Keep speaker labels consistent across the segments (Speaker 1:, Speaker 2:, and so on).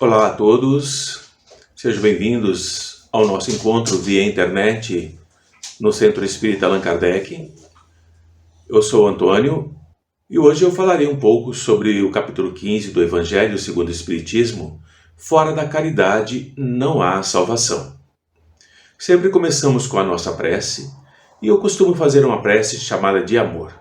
Speaker 1: Olá a todos, sejam bem-vindos ao nosso encontro via internet no Centro Espírita Allan Kardec. Eu sou o Antônio e hoje eu falarei um pouco sobre o capítulo 15 do Evangelho segundo o Espiritismo. Fora da caridade não há salvação. Sempre começamos com a nossa prece e eu costumo fazer uma prece chamada de amor,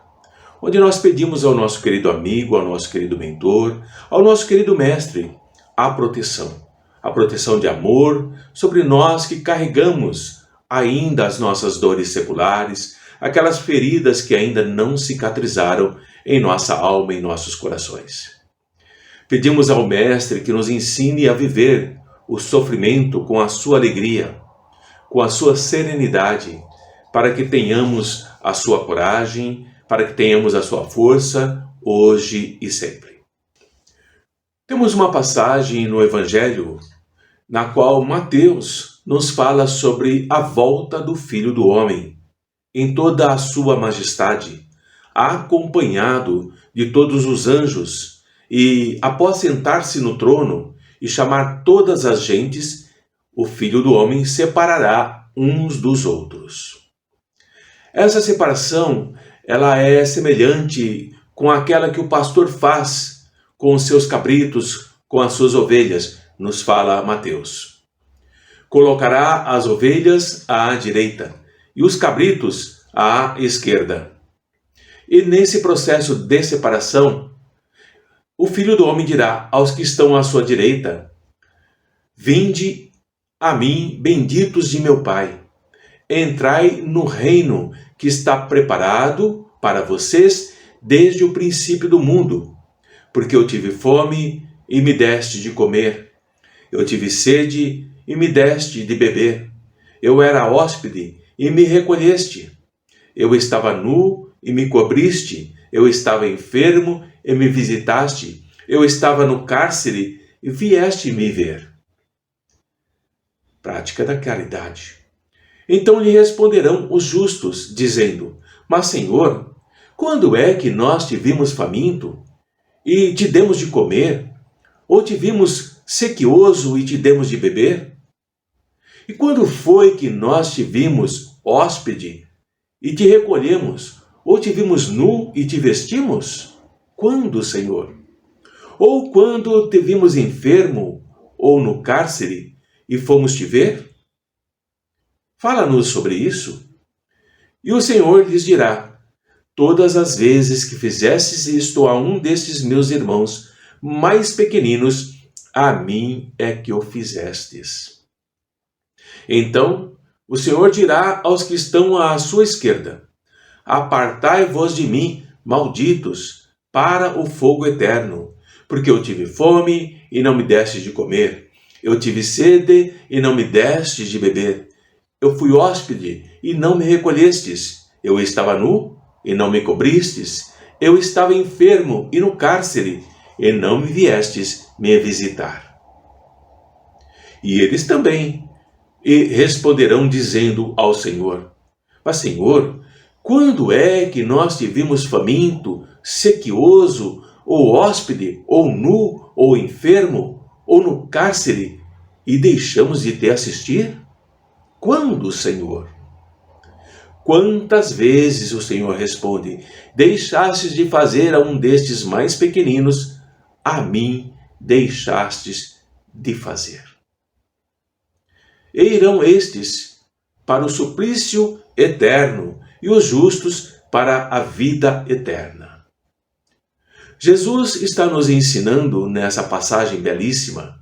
Speaker 1: onde nós pedimos ao nosso querido amigo, ao nosso querido mentor, ao nosso querido mestre, a proteção de amor sobre nós que carregamos ainda as nossas dores seculares, aquelas feridas que ainda não cicatrizaram em nossa alma e em nossos corações. Pedimos ao Mestre que nos ensine a viver o sofrimento com a sua alegria, com a sua serenidade, para que tenhamos a sua coragem, para que tenhamos a sua força, hoje e sempre. Temos uma passagem no Evangelho na qual Mateus nos fala sobre a volta do Filho do Homem, em toda a sua majestade, acompanhado de todos os anjos, e após sentar-se no trono e chamar todas as gentes, o Filho do Homem separará uns dos outros. Essa separação, ela é semelhante com aquela que o pastor faz com os seus cabritos, com as suas ovelhas, nos fala Mateus. Colocará as ovelhas à direita e os cabritos à esquerda. E nesse processo de separação, o Filho do Homem dirá aos que estão à sua direita: Vinde a mim, benditos de meu Pai, entrai no reino que está preparado para vocês desde o princípio do mundo. Porque eu tive fome e me deste de comer. Eu tive sede e me deste de beber. Eu era hóspede e me recolheste. Eu estava nu e me cobriste. Eu estava enfermo e me visitaste. Eu estava no cárcere e vieste me ver. Prática da caridade. Então lhe responderão os justos, dizendo: Mas, Senhor, quando é que nós te vimos faminto e te demos de comer? Ou te vimos sequioso e te demos de beber? E quando foi que nós te vimos hóspede e te recolhemos? Ou te vimos nu e te vestimos? Quando, Senhor? Ou quando te vimos enfermo ou no cárcere e fomos te ver? Fala-nos sobre isso. E o Senhor lhes dirá: Todas as vezes que fizestes isto a um destes meus irmãos mais pequeninos, a mim é que o fizestes. Então o Senhor dirá aos que estão à sua esquerda: Apartai-vos de mim, malditos, para o fogo eterno, porque eu tive fome e não me deste de comer. Eu tive sede e não me deste de beber. Eu fui hóspede e não me recolhestes. Eu estava nu e não me cobristes. Eu estava enfermo e no cárcere, e não me viestes me visitar. E eles também responderão dizendo ao Senhor: Mas, Senhor, quando é que nós te vimos faminto, sequioso, ou hóspede, ou nu, ou enfermo, ou no cárcere, e deixamos de te assistir? Quando, Senhor? Quantas vezes, o Senhor responde, deixastes de fazer a um destes mais pequeninos, a mim deixastes de fazer. E irão estes para o suplício eterno e os justos para a vida eterna. Jesus está nos ensinando nessa passagem belíssima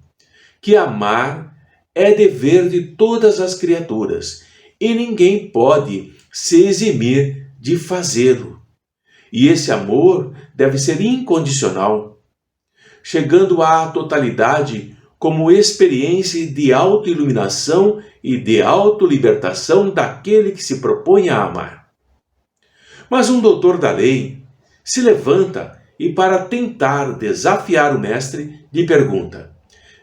Speaker 1: que amar é dever de todas as criaturas e ninguém pode se eximir de fazê-lo. E esse amor deve ser incondicional, chegando à totalidade como experiência de autoiluminação e de autolibertação daquele que se propõe a amar. Mas um doutor da lei se levanta e, para tentar desafiar o mestre, lhe pergunta: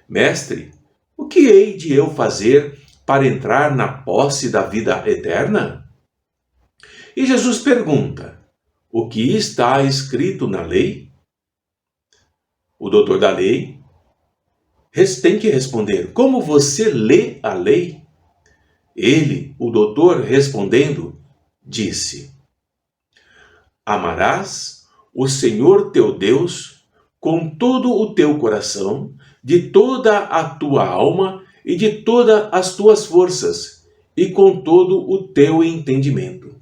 Speaker 1: Mestre, o que hei de eu fazer para entrar na posse da vida eterna? E Jesus pergunta: O que está escrito na lei? O doutor da lei tem que responder: como você lê a lei? Ele, o doutor, respondendo, disse: amarás o Senhor teu Deus com todo o teu coração, de toda a tua alma e de todas as tuas forças, e com todo o teu entendimento,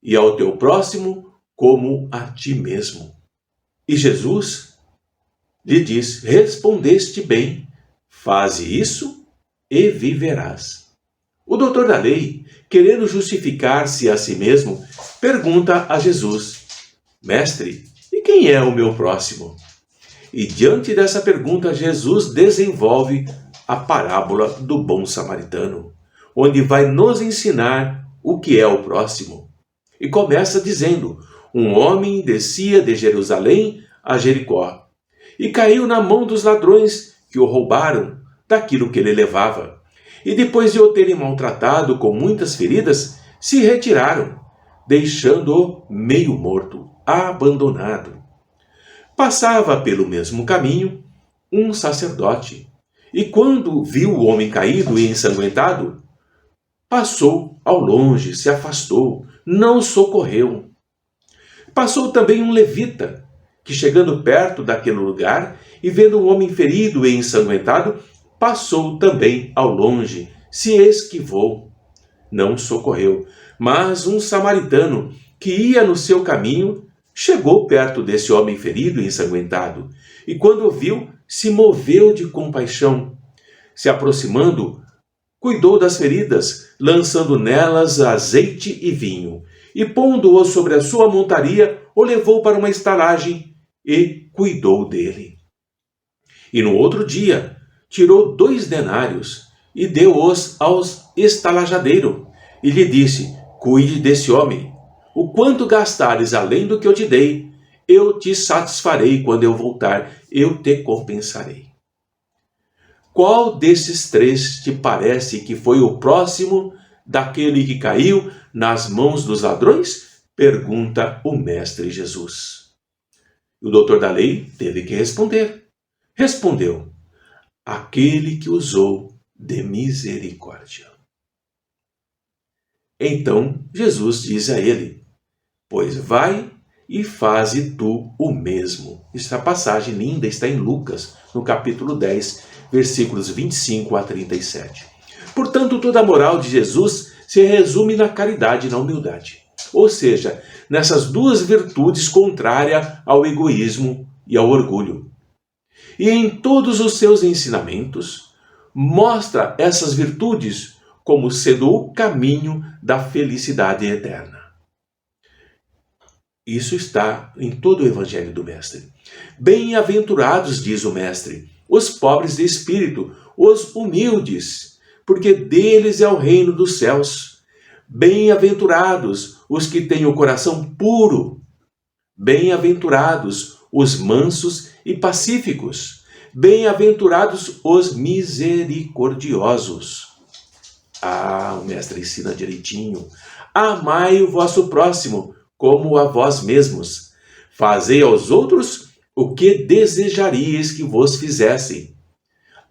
Speaker 1: e ao teu próximo como a ti mesmo. E Jesus lhe diz: respondeste bem, faze isso e viverás. O doutor da lei, querendo justificar-se a si mesmo, pergunta a Jesus: mestre, e quem é o meu próximo? E diante dessa pergunta, Jesus desenvolve a parábola do bom samaritano, onde vai nos ensinar o que é o próximo. E começa dizendo: um homem descia de Jerusalém a Jericó e caiu na mão dos ladrões, que o roubaram daquilo que ele levava. E depois de o terem maltratado com muitas feridas, se retiraram, deixando-o meio morto, abandonado. Passava pelo mesmo caminho um sacerdote, e quando viu o homem caído e ensanguentado, passou ao longe, se afastou, não socorreu. Passou também um levita, que chegando perto daquele lugar e vendo um homem ferido e ensanguentado, passou também ao longe, se esquivou, não socorreu. Mas um samaritano que ia no seu caminho chegou perto desse homem ferido e ensanguentado, e quando o viu, se moveu de compaixão. Se aproximando, cuidou das feridas, lançando nelas azeite e vinho, e pondo-o sobre a sua montaria, o levou para uma estalagem e cuidou dele. E no outro dia, tirou 2 denários e deu-os ao estalajadeiro, e lhe disse: cuide desse homem. O quanto gastares além do que eu te dei, eu te satisfarei quando eu voltar, eu te compensarei. Qual desses 3 te parece que foi o próximo daquele que caiu nas mãos dos ladrões? Pergunta o mestre Jesus. O doutor da lei teve que responder. Respondeu: aquele que usou de misericórdia. Então Jesus diz a ele: pois vai e faze tu o mesmo. Esta passagem linda está em Lucas, no capítulo 10, versículos 25 a 37. Portanto, toda a moral de Jesus se resume na caridade e na humildade. Ou seja, nessas 2 virtudes contrárias ao egoísmo e ao orgulho. E em todos os seus ensinamentos, mostra essas virtudes como sendo o caminho da felicidade eterna. Isso está em todo o Evangelho do Mestre. Bem-aventurados, diz o Mestre, os pobres de espírito, os humildes, porque deles é o reino dos céus. Bem-aventurados os que têm o coração puro. Bem-aventurados os mansos e pacíficos. Bem-aventurados os misericordiosos. O Mestre ensina direitinho. Amai o vosso próximo como a vós mesmos. Fazei aos outros o que desejaríeis que vos fizessem.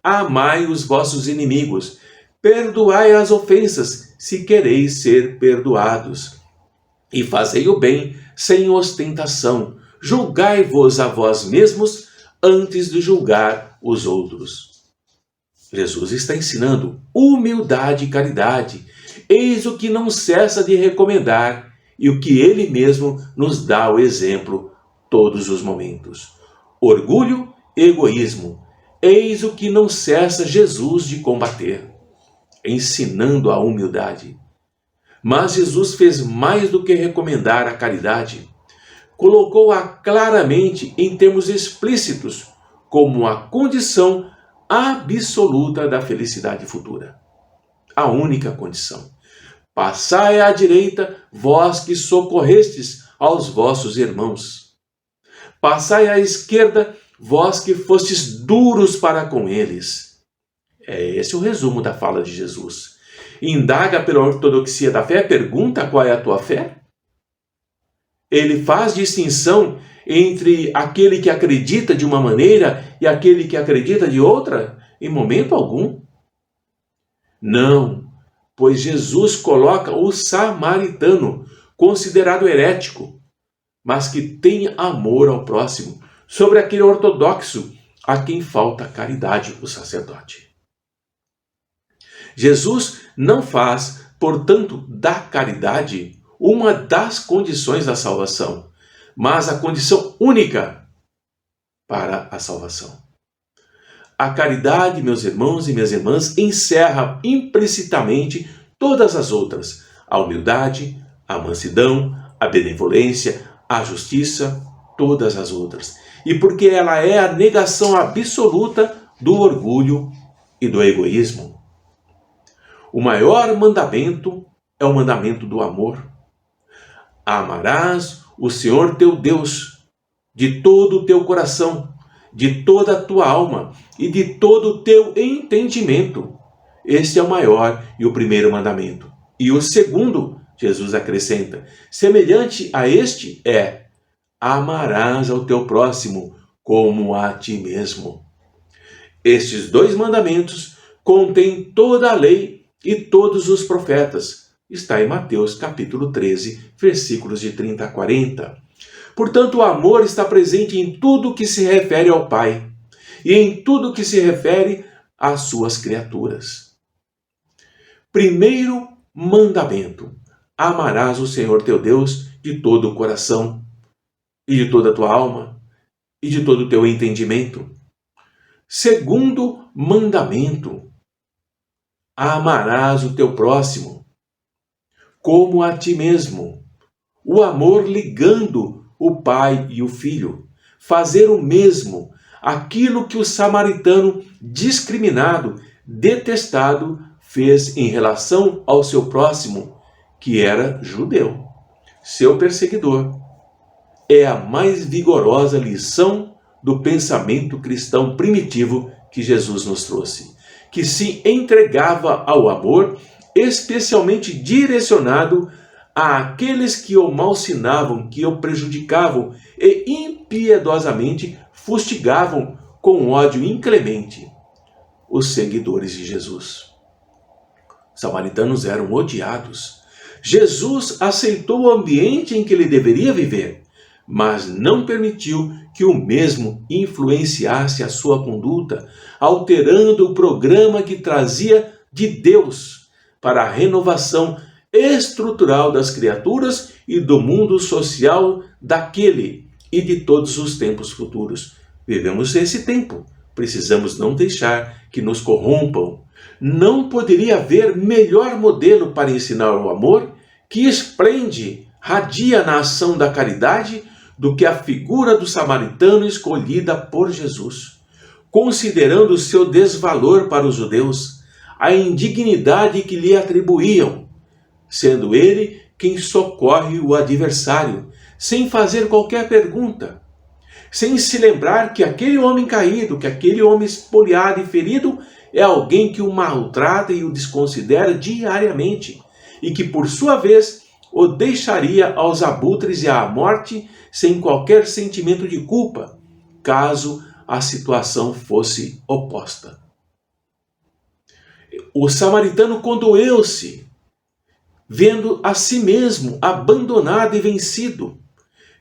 Speaker 1: Amai os vossos inimigos. Perdoai as ofensas, se quereis ser perdoados. E fazei o bem sem ostentação. Julgai-vos a vós mesmos antes de julgar os outros. Jesus está ensinando humildade e caridade. Eis o que não cessa de recomendar e o que ele mesmo nos dá o exemplo todos os momentos. Orgulho e egoísmo. Eis o que não cessa Jesus de combater, ensinando a humildade. Mas Jesus fez mais do que recomendar a caridade. Colocou-a claramente em termos explícitos como a condição absoluta da felicidade futura. A única condição. Passai à direita, vós que socorrestes aos vossos irmãos. Passai à esquerda, vós que fostes duros para com eles. É esse o resumo da fala de Jesus. Indaga pela ortodoxia da fé, pergunta qual é a tua fé. Ele faz distinção entre aquele que acredita de uma maneira e aquele que acredita de outra? Em momento algum. Não, pois Jesus coloca o samaritano, considerado herético, mas que tem amor ao próximo, sobre aquele ortodoxo a quem falta caridade, o sacerdote. Jesus não faz, portanto, da caridade uma das condições da salvação, mas a condição única para a salvação. A caridade, meus irmãos e minhas irmãs, encerra implicitamente todas as outras: a humildade, a mansidão, a benevolência, a justiça, todas as outras. E porque ela é a negação absoluta do orgulho e do egoísmo. O maior mandamento é o mandamento do amor. Amarás o Senhor teu Deus de todo o teu coração, de toda a tua alma e de todo o teu entendimento. Este é o maior e o primeiro mandamento. E o segundo, Jesus acrescenta, semelhante a este é: amarás ao teu próximo como a ti mesmo. Estes dois mandamentos contêm toda a lei e todos os profetas. Está em Mateus capítulo 13, versículos de 30 a 40. Portanto, o amor está presente em tudo que se refere ao Pai e em tudo que se refere às suas criaturas. Primeiro mandamento: amarás o Senhor teu Deus de todo o coração e de toda a tua alma e de todo o teu entendimento. Segundo mandamento: amarás o teu próximo como a ti mesmo. O amor ligando o pai e o filho. Fazer o mesmo, aquilo que o samaritano discriminado, detestado, fez em relação ao seu próximo, que era judeu, seu perseguidor. É a mais vigorosa lição do pensamento cristão primitivo que Jesus nos trouxe, que se entregava ao amor, especialmente direcionado àqueles que o malsinavam, que o prejudicavam e impiedosamente fustigavam com ódio inclemente os seguidores de Jesus. Os samaritanos eram odiados. Jesus aceitou o ambiente em que ele deveria viver, mas não permitiu que o mesmo influenciasse a sua conduta, alterando o programa que trazia de Deus para a renovação estrutural das criaturas e do mundo social daquele e de todos os tempos futuros. Vivemos esse tempo, precisamos não deixar que nos corrompam. Não poderia haver melhor modelo para ensinar o amor, que esplende, radia na ação da caridade, do que a figura do samaritano escolhida por Jesus, considerando o seu desvalor para os judeus, a indignidade que lhe atribuíam, sendo ele quem socorre o adversário, sem fazer qualquer pergunta, sem se lembrar que aquele homem caído, que aquele homem espoliado e ferido é alguém que o maltrata e o desconsidera diariamente, e que por sua vez o deixaria aos abutres e à morte sem qualquer sentimento de culpa, caso a situação fosse oposta. O samaritano condoeu-se, vendo a si mesmo abandonado e vencido,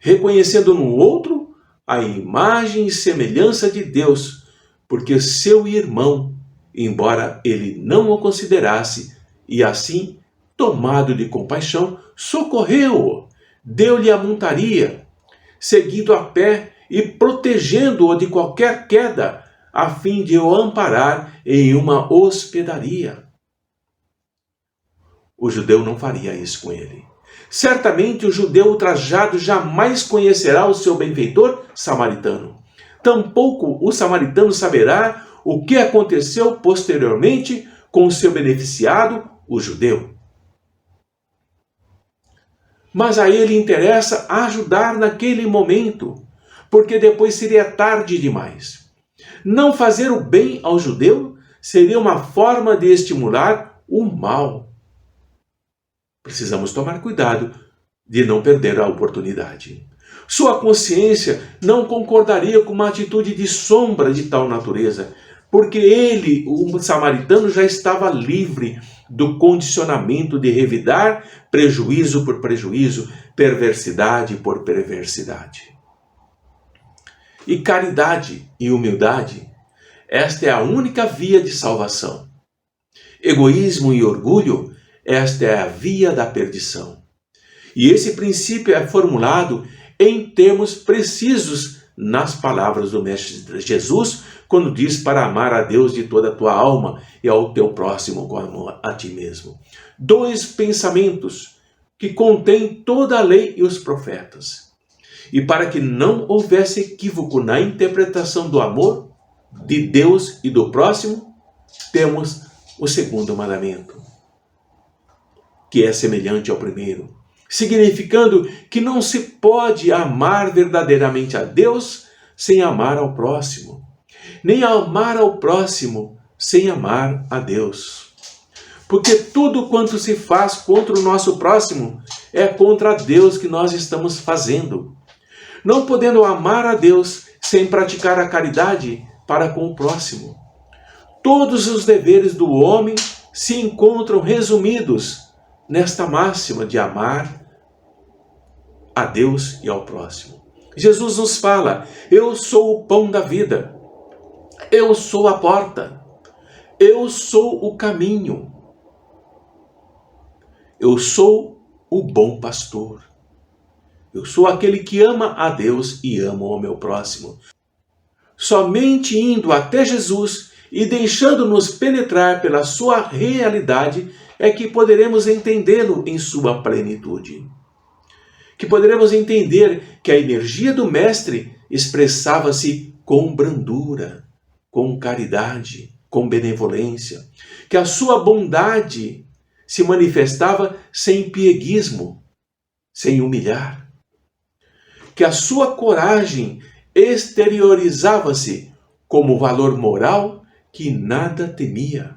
Speaker 1: reconhecendo no outro a imagem e semelhança de Deus, porque seu irmão, embora ele não o considerasse, e assim, tomado de compaixão, socorreu-o, deu-lhe a montaria, seguindo a pé e protegendo-o de qualquer queda, a fim de o amparar em uma hospedaria. O judeu não faria isso com ele. Certamente o judeu ultrajado jamais conhecerá o seu benfeitor samaritano. Tampouco o samaritano saberá o que aconteceu posteriormente com o seu beneficiado, o judeu. Mas a ele interessa ajudar naquele momento, porque depois seria tarde demais. Não fazer o bem ao judeu seria uma forma de estimular o mal. Precisamos tomar cuidado de não perder a oportunidade. Sua consciência não concordaria com uma atitude de sombra de tal natureza, porque ele, o samaritano, já estava livre do condicionamento de revidar prejuízo por prejuízo, perversidade por perversidade. E caridade e humildade, esta é a única via de salvação. Egoísmo e orgulho, esta é a via da perdição. E esse princípio é formulado em termos precisos nas palavras do Mestre Jesus, quando diz para amar a Deus de toda a tua alma e ao teu próximo como a ti mesmo. 2 pensamentos que contêm toda a lei e os profetas. E para que não houvesse equívoco na interpretação do amor de Deus e do próximo, temos o segundo mandamento, que é semelhante ao primeiro, significando que não se pode amar verdadeiramente a Deus sem amar ao próximo, nem amar ao próximo sem amar a Deus. Porque tudo quanto se faz contra o nosso próximo é contra Deus que nós estamos fazendo. Não podendo amar a Deus sem praticar a caridade para com o próximo. Todos os deveres do homem se encontram resumidos nesta máxima de amar a Deus e ao próximo. Jesus nos fala: eu sou o pão da vida, eu sou a porta, eu sou o caminho, eu sou o bom pastor, eu sou aquele que ama a Deus e ama o meu próximo. Somente indo até Jesus e deixando-nos penetrar pela sua realidade é que poderemos entendê-lo em sua plenitude. Que poderemos entender que a energia do Mestre expressava-se com brandura, com caridade, com benevolência, que a sua bondade se manifestava sem pieguismo, sem humilhar, que a sua coragem exteriorizava-se como valor moral que nada temia,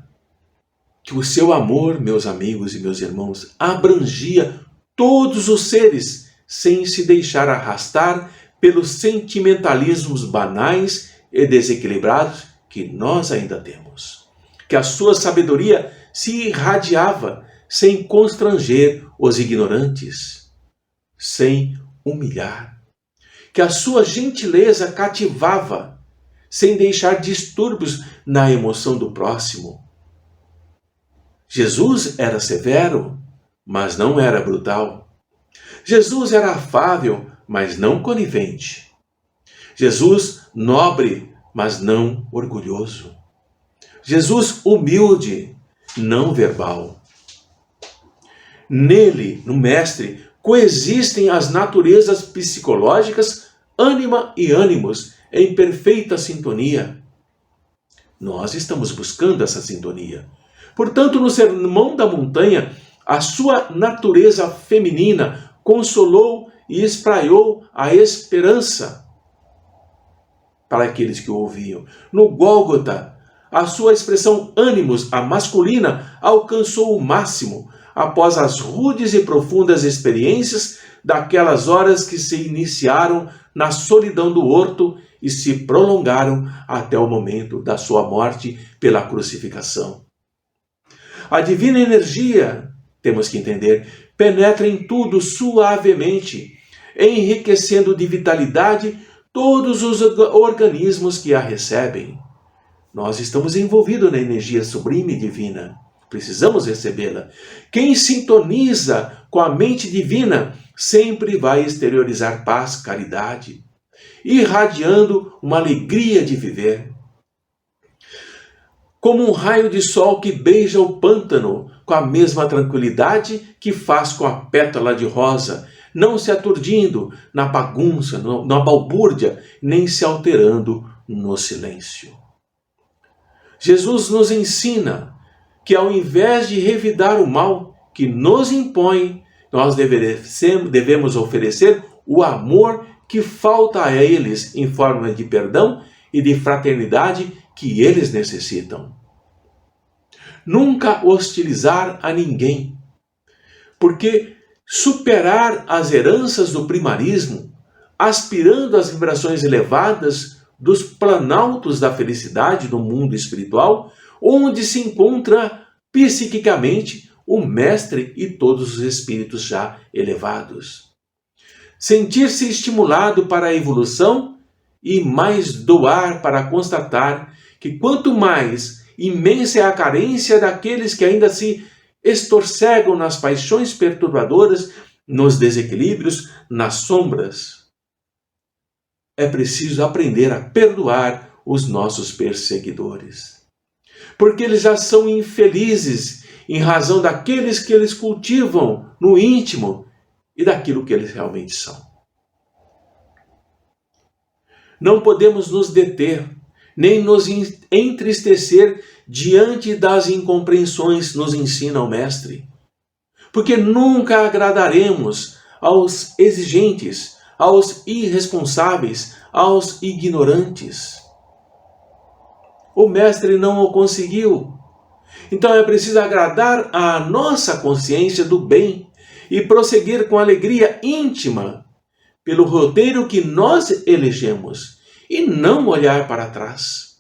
Speaker 1: que o seu amor, meus amigos e meus irmãos, abrangia todos os seres, sem se deixar arrastar pelos sentimentalismos banais e desequilibrados que nós ainda temos. Que a sua sabedoria se irradiava sem constranger os ignorantes, sem humilhar. Que a sua gentileza cativava, sem deixar distúrbios na emoção do próximo. Jesus era severo, mas não era brutal. Jesus era afável, mas não conivente. Jesus nobre, mas não orgulhoso. Jesus humilde, não verbal. Nele, no Mestre, coexistem as naturezas psicológicas, ânima e ânimos, em perfeita sintonia. Nós estamos buscando essa sintonia. Portanto, no Sermão da Montanha, a sua natureza feminina consolou e espraiou a esperança para aqueles que o ouviam. No Gólgota, a sua expressão ânimos, a masculina, alcançou o máximo após as rudes e profundas experiências daquelas horas que se iniciaram na solidão do horto e se prolongaram até o momento da sua morte pela crucificação. A divina energia, temos que entender, penetra em tudo suavemente, enriquecendo de vitalidade todos os organismos que a recebem. Nós estamos envolvidos na energia sublime e divina. Precisamos recebê-la. Quem sintoniza com a mente divina sempre vai exteriorizar paz, caridade, irradiando uma alegria de viver. Como um raio de sol que beija o pântano com a mesma tranquilidade que faz com a pétala de rosa, não se aturdindo na bagunça, na balbúrdia, nem se alterando no silêncio. Jesus nos ensina que ao invés de revidar o mal que nos impõe, nós devemos oferecer o amor que falta a eles em forma de perdão e de fraternidade que eles necessitam. Nunca hostilizar a ninguém, porque superar as heranças do primarismo, aspirando às vibrações elevadas dos planaltos da felicidade do mundo espiritual, onde se encontra psiquicamente o Mestre e todos os espíritos já elevados. Sentir-se estimulado para a evolução e mais doar para constatar que quanto mais imensa é a carência daqueles que ainda se estorcegam nas paixões perturbadoras, nos desequilíbrios, nas sombras. É preciso aprender a perdoar os nossos perseguidores, porque eles já são infelizes em razão daqueles que eles cultivam no íntimo e daquilo que eles realmente são. Não podemos nos deter, nem nos entristecer diante das incompreensões, nos ensina o Mestre, porque nunca agradaremos aos exigentes, aos irresponsáveis, aos ignorantes. O Mestre não o conseguiu. Então é preciso agradar a nossa consciência do bem e prosseguir com alegria íntima pelo roteiro que nós elegemos e não olhar para trás.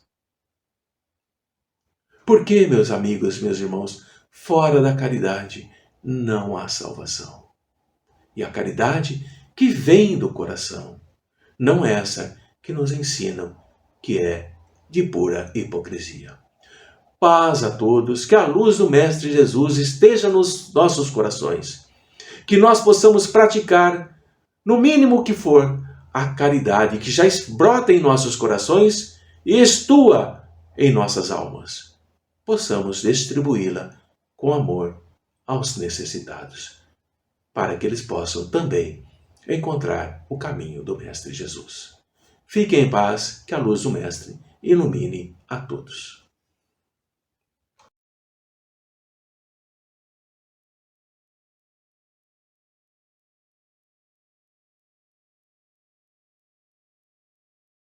Speaker 1: Porque, meus amigos, meus irmãos, fora da caridade não há salvação. E a caridade que vem do coração, não essa que nos ensinam, que é de pura hipocrisia. Paz a todos, que a luz do Mestre Jesus esteja nos nossos corações, que nós possamos praticar, no mínimo que for, a caridade que já brota em nossos corações e estua em nossas almas. Possamos distribuí-la com amor aos necessitados, para que eles possam também encontrar o caminho do Mestre Jesus. Fiquem em paz, que a luz do Mestre ilumine a todos.